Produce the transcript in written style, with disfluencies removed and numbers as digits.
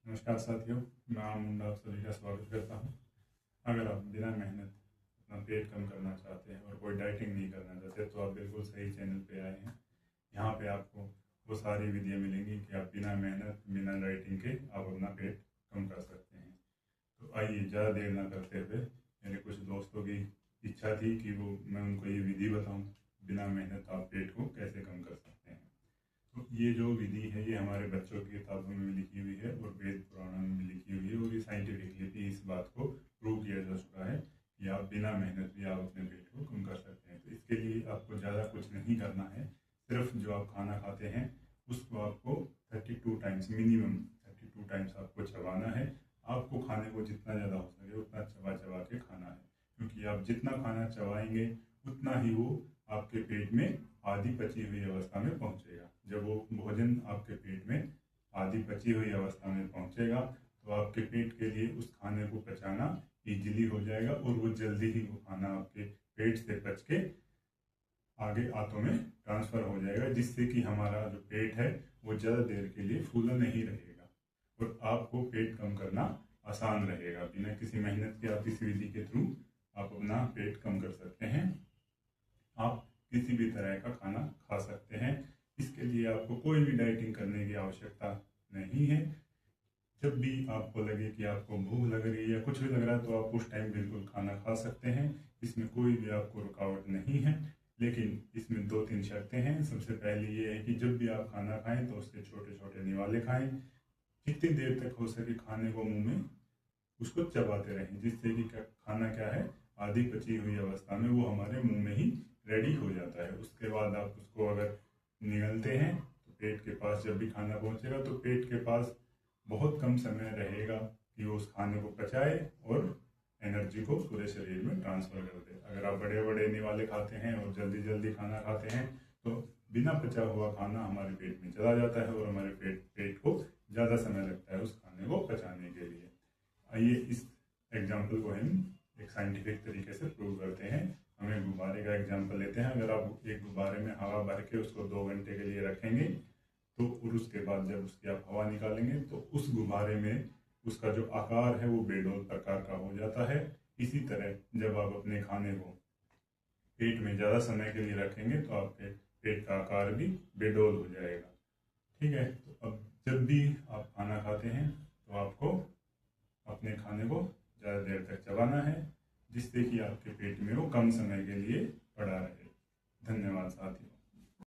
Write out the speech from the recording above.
नमस्कार साथियों, मैं आम मुंडा आप सभी का स्वागत करता हूं। अगर आप बिना मेहनत अपना पेट कम करना चाहते हैं और कोई डाइटिंग नहीं करना चाहते तो आप बिल्कुल सही चैनल पे आए हैं। यहाँ पे आपको वो सारी विधियाँ मिलेंगी कि आप बिना मेहनत बिना डाइटिंग के आप अपना पेट कम कर सकते हैं। तो आइए ज़्यादा देर ना करते हुए, मेरे कुछ दोस्तों की इच्छा थी कि मैं उनको ये विधि बताऊँ बिना मेहनत आप पेट को कैसे कम कर सकते हैं। तो ये जो विधि है ये हमारे बच्चों की किताबों में भी लिखी हुई है और वेद पुराणों में भी लिखी हुई है और ये साइंटिफिकली भी इस बात को प्रूव किया जा चुका है कि आप बिना मेहनत भी आप अपने पेट को कम कर सकते हैं। तो इसके लिए आपको ज़्यादा कुछ नहीं करना है, सिर्फ जो आप खाना खाते हैं उसको आपको 32 टाइम्स, मिनिमम 32 टाइम्स आपको चबाना है। आपको खाने को जितना ज़्यादा हो सके उतना चबा चबा के खाना है, क्योंकि आप जितना खाना चबाएंगे उतना ही वो आपके पेट में आधी पची हुई अवस्था में पहुंचेगा। जब वो भोजन आपके पेट में आधी पची हुई अवस्था में पहुंचेगा तो आपके पेट के लिए उस खाने को पचाना इजीली हो जाएगा और वो जल्दी ही वो खाना आपके पेट से पच के आगे आंतों में ट्रांसफर हो जाएगा, जिससे कि हमारा जो पेट है वो ज़्यादा देर के लिए फूला नहीं रहेगा और आपको पेट कम करना आसान रहेगा। बिना किसी मेहनत के आप इस विधि के थ्रू आप अपना पेट कम कर सकते हैं। आप किसी भी तरह का खाना खा सकते हैं। इसके लिए आपको कोई भी डाइटिंग करने की आवश्यकता नहीं है। जब भी आपको लगे कि आपको भूख लग रही है या कुछ भी लग रहा है तो आप उस टाइम बिल्कुल खाना खा सकते हैं। इसमें कोई भी आपको रुकावट नहीं है, लेकिन इसमें 2-3 शर्तें हैं। सबसे पहली ये है कि जब भी आप खाना खाएं तो उसके छोटे छोटे निवाले खाएं। जितनी देर तक हो सके खाने को मुंह में उसको चबाते रहें, जिससे कि खाना क्या है, आधी पची हुई अवस्था में वो हमारे मुंह में ही रेडी हो जाता है। उसके बाद आप उसको अगर निगलते हैं तो पेट के पास जब भी खाना पहुंचेगा तो पेट के पास बहुत कम समय रहेगा कि वो उस खाने को पचाए और एनर्जी को पूरे शरीर में ट्रांसफर कर दे। अगर आप बड़े बड़े निवाले खाते हैं और जल्दी जल्दी खाना खाते हैं तो बिना पचा हुआ खाना हमारे पेट में चला जाता है और हमारे पेट को ज़्यादा समय लगता है उस खाने को पचाने के लिए। आइए इस एग्जाम्पल को हम एक साइंटिफिक तरीके से प्रूव करते हैं। हम एक गुब्बारे का एग्जाम्पल लेते हैं। अगर आप एक गुब्बारे में हवा भर के उसको 2 घंटे के लिए रखेंगे तो और उसके बाद जब उसकी आप हवा निकालेंगे तो उस गुब्बारे में उसका जो आकार है वो बेडोल प्रकार का हो जाता है। इसी तरह जब आप अपने खाने को पेट में ज़्यादा समय के लिए रखेंगे तो आपके पेट का आकार भी बेडोल हो जाएगा। ठीक है, तो अब जब भी आप खाना खाते हैं तो आपको अपने खाने को ज़्यादा देर तक चबाना है, जिससे कि आपके पेट में वो कम समय के लिए पड़ा रहे। धन्यवाद साथियों।